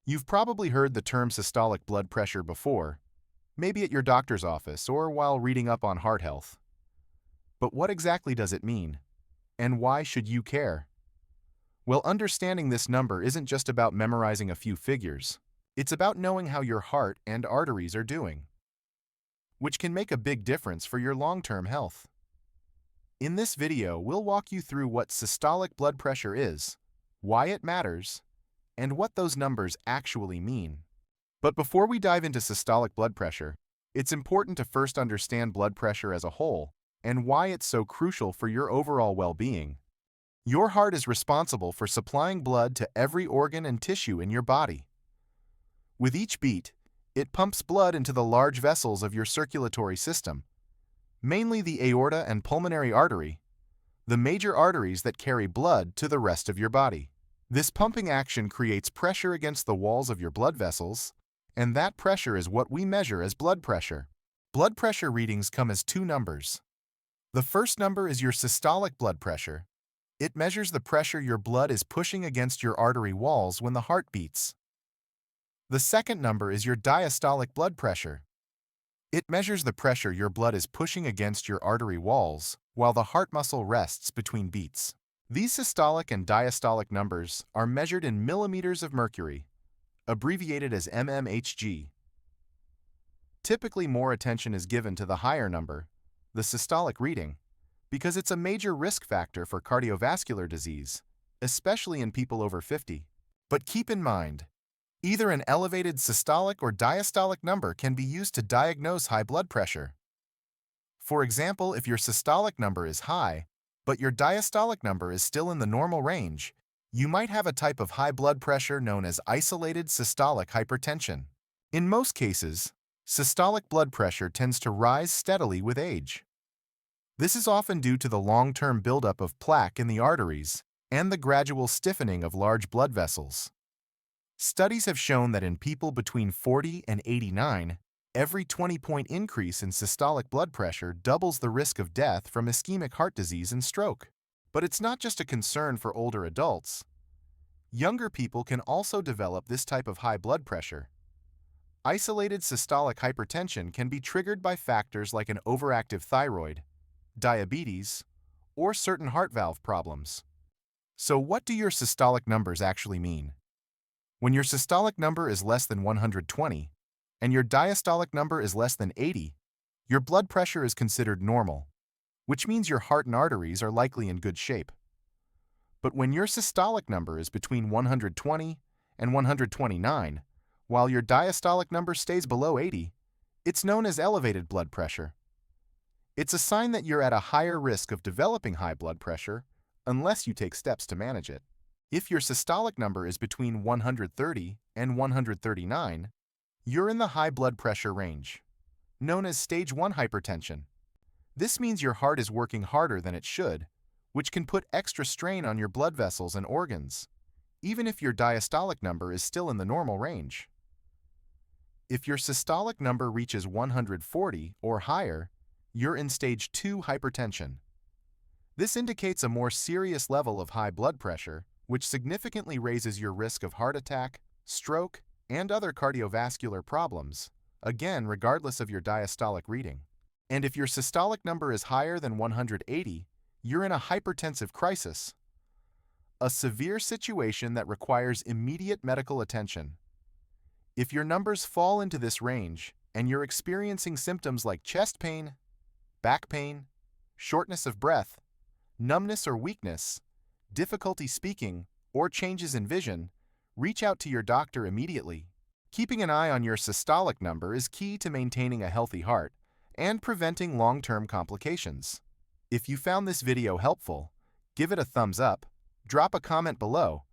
You've probably heard the term systolic blood pressure before, maybe at your doctor's office or while reading up on heart health. But what exactly does it mean? And why should you care? Well, understanding this number isn't just about memorizing a few figures. It's about knowing how your heart and arteries are doing, which can make a big difference for your long-term health. In this video, we'll walk you through what systolic blood pressure is, why it matters, and what those numbers actually mean. But before we dive into systolic blood pressure, it's important to first understand blood pressure as a whole and why it's so crucial for your overall well-being. Your heart is responsible for supplying blood to every organ and tissue in your body. With each beat, it pumps blood into the large vessels of your circulatory system, mainly the aorta and pulmonary artery, the major arteries that carry blood to the rest of your body. This pumping action creates pressure against the walls of your blood vessels, and that pressure is what we measure as blood pressure. Blood pressure readings come as two numbers. The first number is your systolic blood pressure. It measures the pressure your blood is pushing against your artery walls when the heart beats. The second number is your diastolic blood pressure. It measures the pressure your blood is pushing against your artery walls while the heart muscle rests between beats. These systolic and diastolic numbers are measured in millimeters of mercury, abbreviated as mmHg. Typically, more attention is given to the higher number, the systolic reading, because it's a major risk factor for cardiovascular disease, especially in people over 50. But keep in mind, either an elevated systolic or diastolic number can be used to diagnose high blood pressure. For example, if your systolic number is high, but your diastolic number is still in the normal range, you might have a type of high blood pressure known as isolated systolic hypertension. In most cases, systolic blood pressure tends to rise steadily with age. This is often due to the long-term buildup of plaque in the arteries and the gradual stiffening of large blood vessels. Studies have shown that in people between 40 and 89, every 20-point increase in systolic blood pressure doubles the risk of death from ischemic heart disease and stroke. But it's not just a concern for older adults. Younger people can also develop this type of high blood pressure. Isolated systolic hypertension can be triggered by factors like an overactive thyroid, diabetes, or certain heart valve problems. So what do your systolic numbers actually mean? When your systolic number is less than 120, and your diastolic number is less than 80, your blood pressure is considered normal, which means your heart and arteries are likely in good shape. But when your systolic number is between 120 and 129, while your diastolic number stays below 80, it's known as elevated blood pressure. It's a sign that you're at a higher risk of developing high blood pressure unless you take steps to manage it. If your systolic number is between 130 and 139, you're in the high blood pressure range, known as stage 1 hypertension. This means your heart is working harder than it should, which can put extra strain on your blood vessels and organs, even if your diastolic number is still in the normal range. If your systolic number reaches 140 or higher, you're in stage 2 hypertension. This indicates a more serious level of high blood pressure, which significantly raises your risk of heart attack, stroke, and other cardiovascular problems, again regardless of your diastolic reading. And if your systolic number is higher than 180, you're in a hypertensive crisis, a severe situation that requires immediate medical attention. If your numbers fall into this range and you're experiencing symptoms like chest pain, back pain, shortness of breath, numbness or weakness, difficulty speaking, or changes in vision, reach out to your doctor immediately. Keeping an eye on your systolic number is key to maintaining a healthy heart and preventing long-term complications. If you found this video helpful, give it a thumbs up, drop a comment below,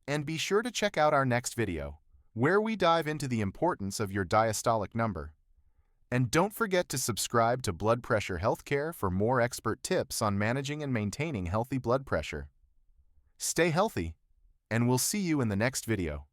and be sure to check out our next video, where we dive into the importance of your diastolic number. And don't forget to subscribe to Blood Pressure Healthcare for more expert tips on managing and maintaining healthy blood pressure. Stay healthy, and we'll see you in the next video.